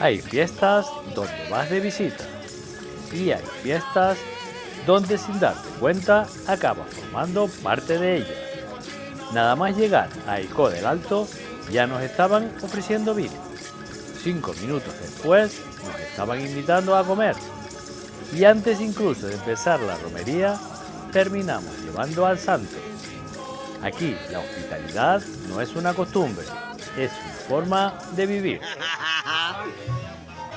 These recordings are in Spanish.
Hay fiestas donde vas de visita y hay fiestas donde sin darte cuenta acabas formando parte de ellas. Nada más llegar a Icó del Alto ya nos estaban ofreciendo vino. 5 minutos después nos estaban invitando a comer. Y antes incluso de empezar la romería, terminamos llevando al santo. Aquí la hospitalidad no es una costumbre, es una forma de vivir.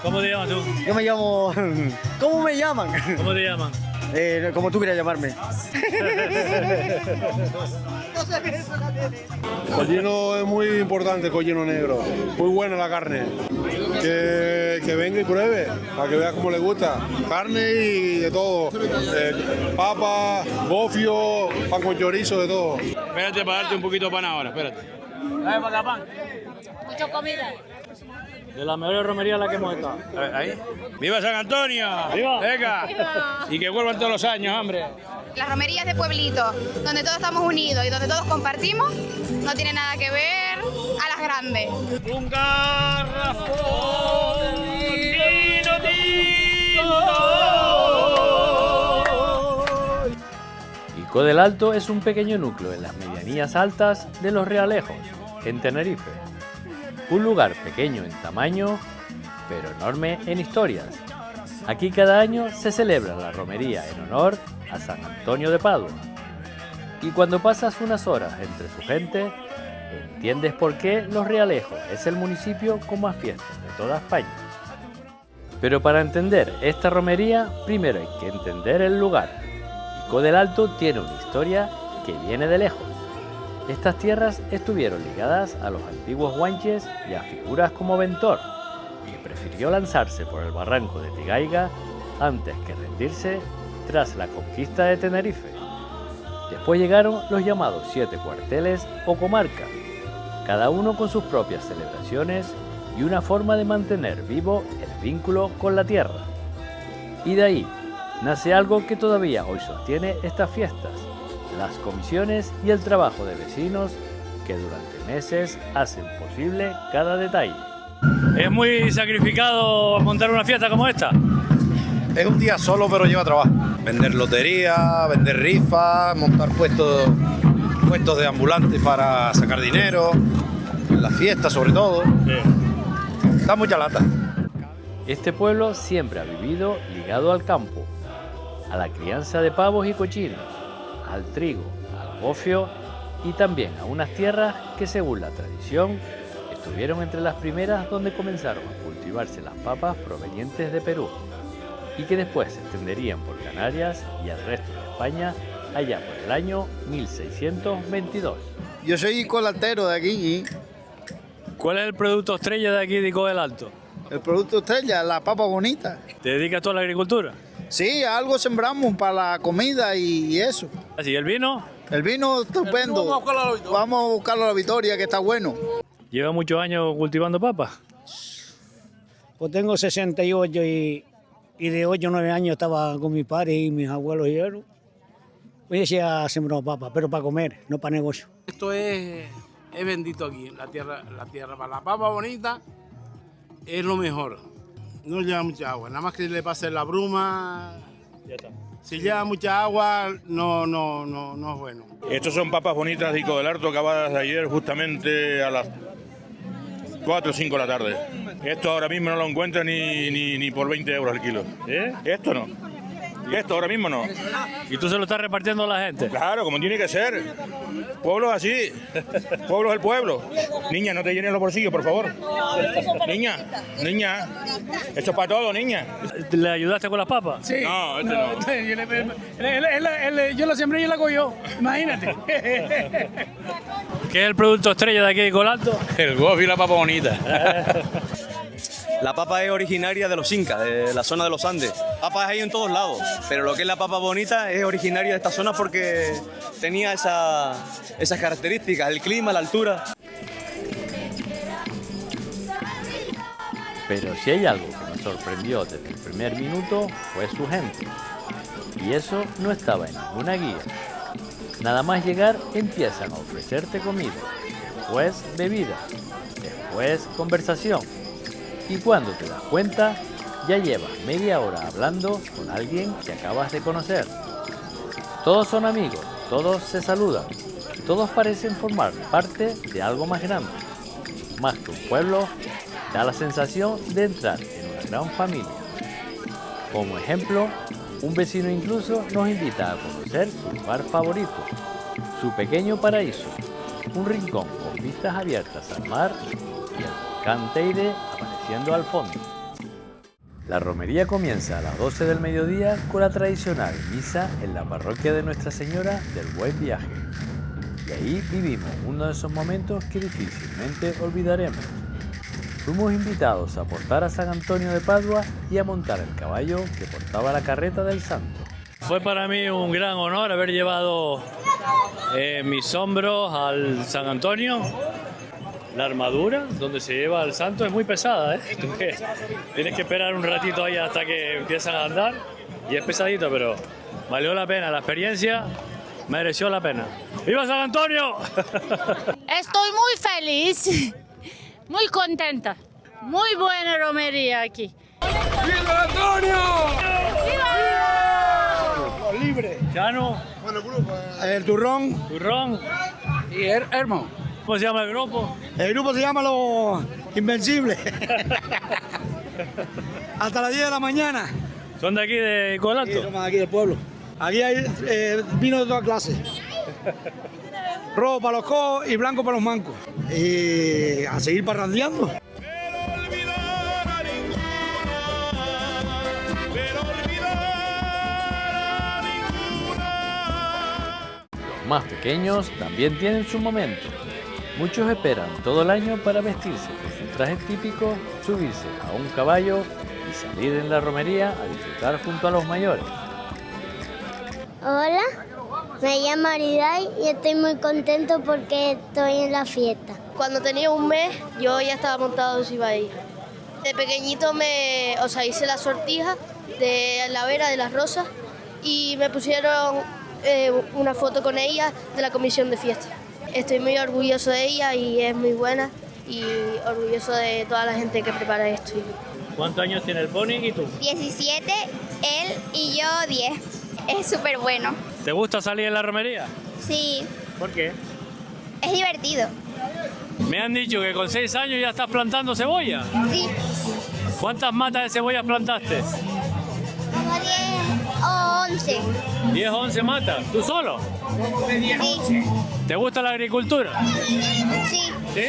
¿Cómo te llamas tú? Yo me llamo... ¿Cómo me llaman? ¿Cómo te llaman? Como tú quieras llamarme. Collino es muy importante, collino negro. Muy buena la carne. Que venga y pruebe, para que vea cómo le gusta. Carne y de todo. Papa, gofio, pan con chorizo, de todo. Espérate para darte un poquito de pan ahora, espérate. Dale para acá, pan. Mucha comida. De la mejor romería en la que hemos estado. Ahí. ¡Viva San Antonio! ¡Viva! ¡Venga! ¡Viva! Y que vuelvan todos los años, hombre. Las romerías de pueblito, donde todos estamos unidos y donde todos compartimos, no tiene nada que ver a las grandes. Un garrafón vino tinto. Icó del Alto es un pequeño núcleo en las medianías altas de Los Realejos, en Tenerife. Un lugar pequeño en tamaño, pero enorme en historias. Aquí cada año se celebra la romería en honor a San Antonio de Padua. Y cuando pasas unas horas entre su gente, entiendes por qué Los Realejos es el municipio con más fiestas de toda España. Pero para entender esta romería, primero hay que entender el lugar. Icó del Alto tiene una historia que viene de lejos. Estas tierras estuvieron ligadas a los antiguos guanches y a figuras como Ventor, que prefirió lanzarse por el barranco de Tigaiga antes que rendirse tras la conquista de Tenerife. Después llegaron los llamados 7 cuarteles o comarcas, cada uno con sus propias celebraciones y una forma de mantener vivo el vínculo con la tierra. Y de ahí nace algo que todavía hoy sostiene estas fiestas: las comisiones y el trabajo de vecinos que durante meses hacen posible cada detalle. ¿Es muy sacrificado montar una fiesta como esta? Es un día solo, pero lleva trabajo. Vender lotería, vender rifas, montar puestos de ambulantes para sacar dinero, en las fiestas sobre todo. Sí. Da mucha lata. Este pueblo siempre ha vivido ligado al campo, a la crianza de pavos y cochinos, al trigo, al gofio y también a unas tierras que, según la tradición, estuvieron entre las primeras donde comenzaron a cultivarse las papas provenientes de Perú y que después se extenderían por Canarias y el resto de España allá por el año 1622. Yo soy colatero de aquí. ¿Cuál es el producto estrella de aquí de Icó del Alto? El producto estrella, la papa bonita. ¿Te dedicas tú a la agricultura? Sí, algo sembramos para la comida y eso. ¿Así el vino? El vino estupendo. Vamos a buscarlo a la Victoria, que está bueno. ¿Lleva muchos años cultivando papas? Pues tengo 68 y de 8 o 9 años estaba con mi padre y mis abuelos y yo. Pues ya sembrado papas, pero para comer, no para negocio. Esto es bendito aquí, la tierra para la papa bonita es lo mejor. No lleva mucha agua, nada más que le pase la bruma. Ya está. Si lleva mucha agua, no es bueno. Estos son papas bonitas de Icó del Alto, acabadas de ayer justamente a las 4 o 5 de la tarde. Esto ahora mismo no lo encuentran ni por 20 euros el kilo. ¿Eh? Esto no. Esto ahora mismo no. ¿Y tú se lo estás repartiendo a la gente? Claro, como tiene que ser. Pueblos así. Pueblo es el pueblo. Niña, no te llenen los bolsillos, por favor. Niña. Esto es para todo, niña. ¿Le ayudaste con las papas? Sí. No, este no. Yo la sembré y la cogió, imagínate. ¿Qué es el producto estrella de aquí de Icó del Alto? El gofio y la papa bonita. La papa es originaria de los incas, de la zona de los Andes. Papas hay en todos lados, pero lo que es la papa bonita es originaria de esta zona porque tenía esas características, el clima, la altura. Pero si hay algo que nos sorprendió desde el primer minuto fue su gente. Y eso no estaba en ninguna guía. Nada más llegar empiezan a ofrecerte comida, después bebida, después conversación. Y cuando te das cuenta, ya llevas media hora hablando con alguien que acabas de conocer. Todos son amigos, todos se saludan, todos parecen formar parte de algo más grande. Más que un pueblo, da la sensación de entrar en una gran familia. Como ejemplo, un vecino incluso nos invita a conocer su lugar favorito, su pequeño paraíso, un rincón con vistas abiertas al mar y el volcán Teide apareciendo al fondo. La romería comienza a las 12 del mediodía con la tradicional misa en la parroquia de Nuestra Señora del Buen Viaje. Y ahí vivimos uno de esos momentos que difícilmente olvidaremos. Fuimos invitados a portar a San Antonio de Padua y a montar el caballo que portaba la carreta del santo. Fue para mí un gran honor haber llevado mis hombros al San Antonio. La armadura donde se lleva al santo es muy pesada, ¿eh? Tienes que esperar un ratito ahí hasta que empiezan a andar y es pesadito, pero valió la pena. La experiencia mereció la pena. ¡Viva San Antonio! Estoy muy feliz, muy contenta. Muy buena romería aquí. ¡Viva San Antonio! ¡Viva! Libre. Chano. Bueno, el grupo. El turrón Turrón. y Hermo. ¿Cómo se llama el grupo? El grupo se llama Los Invencibles. Hasta las 10 de la mañana. ¿Son de aquí de Colalto? Sí, somos aquí del pueblo. Aquí hay vino de todas clases. Rojo para los cojos y blanco para los mancos. Y a seguir parrandeando. Los más pequeños también tienen su momento. Muchos esperan todo el año para vestirse con su traje típico, subirse a un caballo y salir en la romería a disfrutar junto a los mayores. Hola, me llamo Ariday y estoy muy contento porque estoy en la fiesta. Cuando tenía un mes, yo ya estaba montado en Sibaí. De pequeñito hice la sortija de la Vera de las Rosas y me pusieron una foto con ella de la comisión de fiesta. Estoy muy orgulloso de ella y es muy buena y orgulloso de toda la gente que prepara esto. ¿Cuántos años tiene el pony y tú? 17, él y yo 10. Es súper bueno. ¿Te gusta salir en la romería? Sí, ¿Por qué? es divertido. Me han dicho que con 6 años ya estás plantando cebolla. Sí, ¿Cuántas matas de cebolla plantaste? como 10 o 11. 10 o 11 matas. ¿Tú solo? Sí, ¿Te gusta la agricultura? sí, ¿Sí?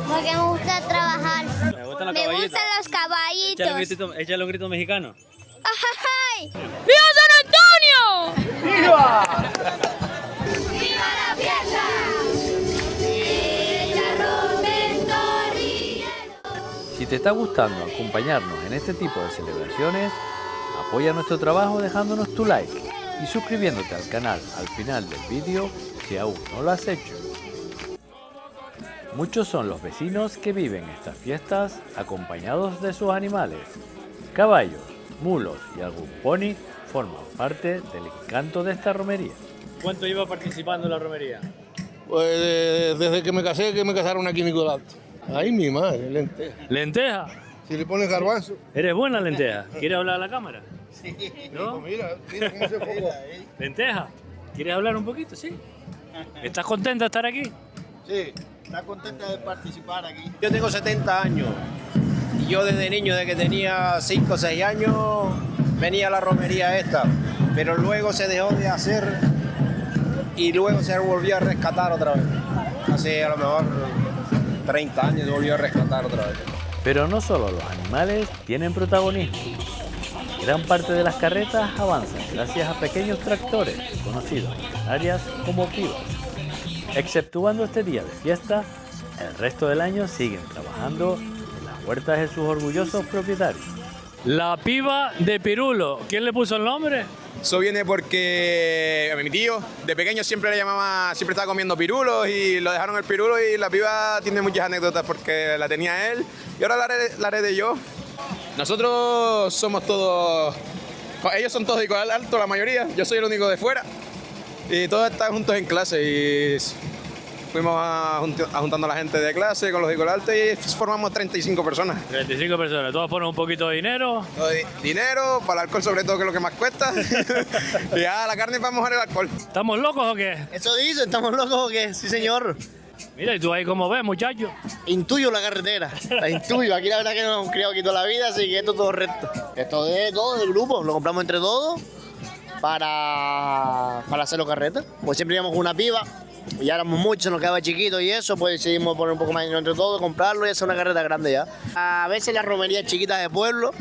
Porque me gusta trabajar. Me gustan los Me caballitos. gustan los caballitos. Échale un grito mexicano. ¡Ay! ¡Viva San Antonio! ¡Viva la fiesta! Si te está gustando acompañarnos en este tipo de celebraciones, apoya nuestro trabajo dejándonos tu like y suscribiéndote al canal al final del vídeo si aún no lo has hecho. Muchos son los vecinos que viven estas fiestas acompañados de sus animales. Caballos, mulos y algún pony forman parte del encanto de esta romería. ¿Cuánto lleva participando en la romería? Pues desde que me casaron aquí en Nicolás. Ay, mi madre, lenteja. ¿Lenteja? Si le pones garbanzo. ¿Eres buena lenteja? ¿Quieres hablar a la cámara? Sí. ¿No? Mira cómo se enfoca. ¿Lenteja? ¿Quieres hablar un poquito? Sí. ¿Estás contenta de estar aquí? Sí, está contenta de participar aquí. Yo tengo 70 años y yo desde niño, desde que tenía 5 o 6 años, venía a la romería esta, pero luego se dejó de hacer y luego se volvió a rescatar otra vez. Hace a lo mejor 30 años se volvió a rescatar otra vez. Pero no solo los animales tienen protagonismo. Gran parte de las carretas avanzan gracias a pequeños tractores, conocidos en Canarias como pibas. Exceptuando este día de fiesta, el resto del año siguen trabajando en las huertas de sus orgullosos propietarios. La piba de Pirulo. ¿Quién le puso el nombre? Eso viene porque a mi tío de pequeño siempre estaba comiendo pirulos y lo dejaron el pirulo y la piba tiene muchas anécdotas porque la tenía él y ahora la heredé yo. Nosotros somos todos, ellos son todos de Igual Alto la mayoría, yo soy el único de fuera y todos están juntos en clase y fuimos juntando a la gente de clase con los Icolaltes y formamos 35 personas. 35 personas, todos ponen un poquito de dinero. Dinero, para el alcohol sobre todo, que es lo que más cuesta. Y ya la carne para mojar el alcohol. ¿Estamos locos o qué? Eso dice, ¿estamos locos o qué? Sí, señor. Mira, ¿y tú ahí cómo ves, muchacho? Intuyo la carretera, la intuyo. Aquí la verdad que nos hemos criado aquí toda la vida, así que esto es todo recto. Esto es todo del grupo, lo compramos entre todos para hacerlo carreta. Pues siempre íbamos con una piba, y ya éramos muchos, nos quedaba chiquito y eso, pues decidimos poner un poco más de dinero entre todos, comprarlo y hacer una carreta grande ya. A veces las romerías chiquitas de pueblo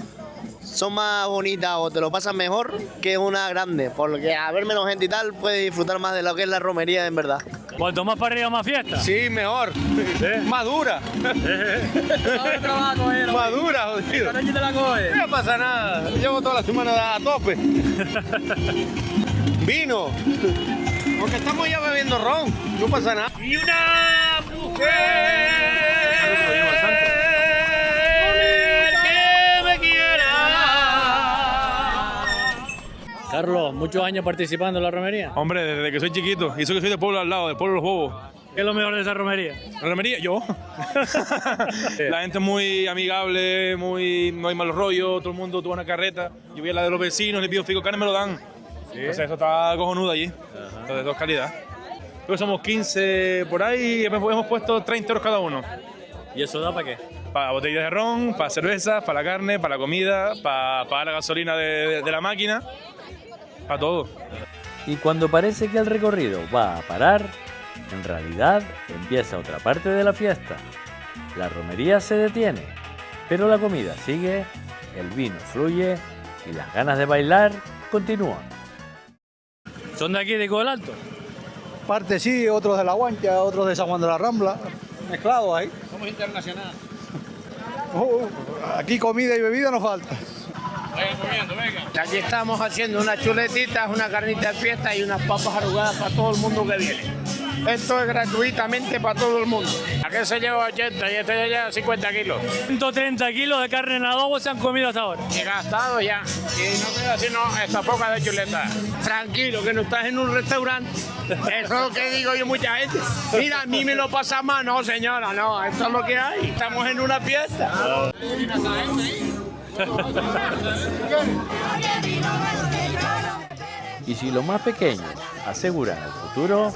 son más bonitas o te lo pasan mejor que una grande, porque a ver menos gente y tal puedes disfrutar más de lo que es la romería en verdad. Cuanto más para arriba, más fiesta. Sí, mejor. Más dura. Más dura, jodido. No pasa nada. Llevo toda la semana a tope. Vino. Porque estamos ya bebiendo ron. No pasa nada. ¡Y una mujer! Carlos, ¿muchos años participando en la romería? Hombre, desde que soy chiquito, y eso que soy del pueblo al lado, del pueblo de los Bobos. ¿Qué es lo mejor de esa romería? ¿La romería? Yo. La gente es muy amigable, no hay malos rollos, todo el mundo tuvo una carreta. Yo voy a la de los vecinos, le pido fico carne, me lo dan. ¿Sí? Entonces eso está cojonudo allí, de dos calidad. Creo que somos 15 por ahí y hemos puesto 30 euros cada uno. ¿Y eso da para qué? Para botellas de ron, para cerveza, para la carne, para la comida, para pagar la gasolina de la máquina. A todo. Y cuando parece que el recorrido va a parar, en realidad empieza otra parte de la fiesta. La romería se detiene, pero la comida sigue, el vino fluye y las ganas de bailar continúan. ¿Son de aquí, de Ico del Alto? Parte sí, otros de La Guancha, otros de San Juan de la Rambla, mezclados ahí. Somos internacionales. Aquí comida y bebida no falta. Aquí estamos haciendo unas chuletitas, una carnita de fiesta y unas papas arrugadas para todo el mundo que viene. Esto es gratuitamente para todo el mundo. Aquí se lleva 80 y este ya lleva 50 kilos. 130 kilos de carne en adobo se han comido hasta ahora. Y gastado ya. Y no queda sino esta poca de chuletas. Tranquilo, que no estás en un restaurante. Eso es lo que digo yo mucha gente. Mira, a mí me lo pasa más. No, señora, no. Esto es lo que hay. Estamos en una fiesta. Y si los más pequeños aseguran el futuro,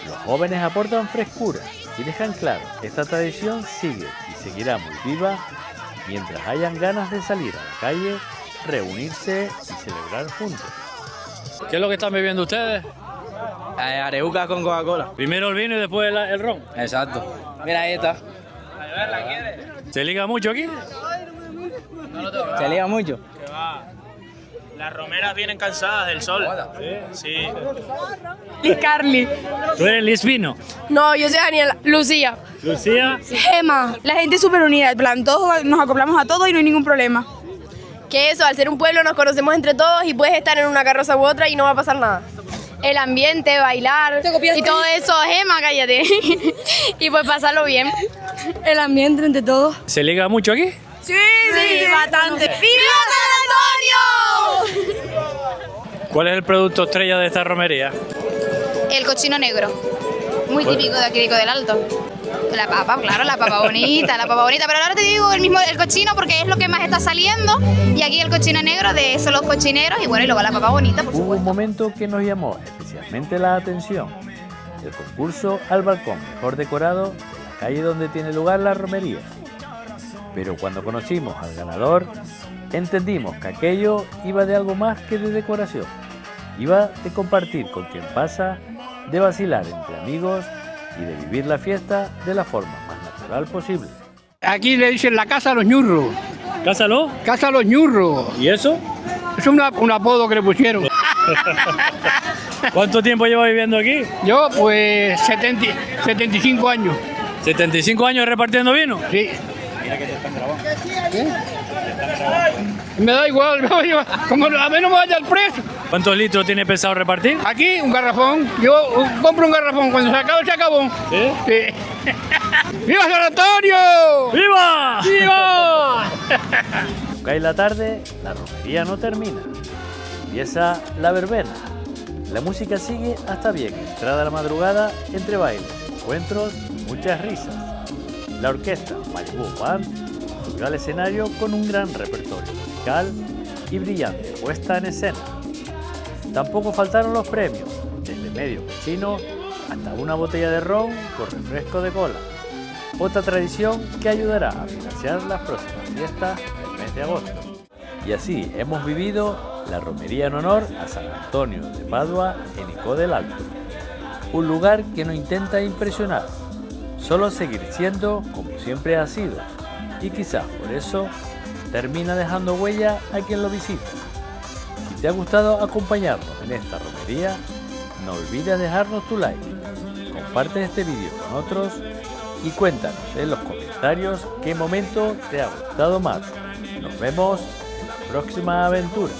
los jóvenes aportan frescura y dejan claro que esta tradición sigue y seguirá muy viva mientras hayan ganas de salir a la calle, reunirse y celebrar juntos. ¿Qué es lo que están bebiendo ustedes? Areuca con Coca-Cola. Primero el vino y después el ron. Exacto. Mira, ahí está. ¿Se liga mucho aquí? ¿Se liga mucho? Que va. Las romeras vienen cansadas del sol. Sí. Liz Carly. ¿Tú eres Liz Vino? No, yo soy Daniela. Lucía. ¿Lucía? Gema. La gente es súper unida. En plan, todos nos acoplamos a todo y no hay ningún problema. Que eso, al ser un pueblo nos conocemos entre todos y puedes estar en una carroza u otra y no va a pasar nada. El ambiente, bailar y todo eso, Gema, cállate. Y pues pasarlo bien. El ambiente entre todos. ¿Se liga mucho aquí? Sí, bastante. ¡Viva San Antonio! ¿Cuál es el producto estrella de esta romería? El cochino negro, muy típico de aquí de Ico del Alto. La papa, claro, la papa bonita, pero ahora te digo el cochino porque es lo que más está saliendo y aquí el cochino negro de esos los cochineros y bueno, y luego la papa bonita, por supuesto. Hubo un momento que nos llamó especialmente la atención, el concurso al balcón mejor decorado de la calle donde tiene lugar la romería. Pero cuando conocimos al ganador, entendimos que aquello iba de algo más que de decoración. Iba de compartir con quien pasa, de vacilar entre amigos y de vivir la fiesta de la forma más natural posible. Aquí le dicen la casa de los ñurros. ¿Casa lo? Casa de los ñurros. ¿Y eso? Es un apodo que le pusieron. ¿Cuánto tiempo lleva viviendo aquí? Yo, pues, 75 años. ¿75 años repartiendo vino? Sí. Mira que te están grabando. ¿Qué? Me da igual, como a mí no me vaya al preso. ¿Cuántos litros tiene pensado repartir? Aquí, un garrafón. Yo compro un garrafón, cuando se acaba, se acabó. ¿Sí? Sí. ¡Viva San Antonio! ¡Viva! ¡Viva! Cae la tarde, la romería no termina. Empieza la verbena. La música sigue hasta bien entrada la madrugada entre bailes, encuentros y muchas risas. La orquesta Malibu Band subió al escenario con un gran repertorio musical y brillante puesta en escena. Tampoco faltaron los premios, desde medio cochino hasta una botella de ron con refresco de cola. Otra tradición que ayudará a financiar las próximas fiestas del mes de agosto. Y así hemos vivido la romería en honor a San Antonio de Padua en Icó del Alto. Un lugar que no intenta impresionar, solo seguir siendo como siempre ha sido, y quizás por eso termina dejando huella a quien lo visita. Si te ha gustado acompañarnos en esta romería, no olvides dejarnos tu like, comparte este vídeo con otros y cuéntanos en los comentarios qué momento te ha gustado más. Nos vemos en la próxima aventura.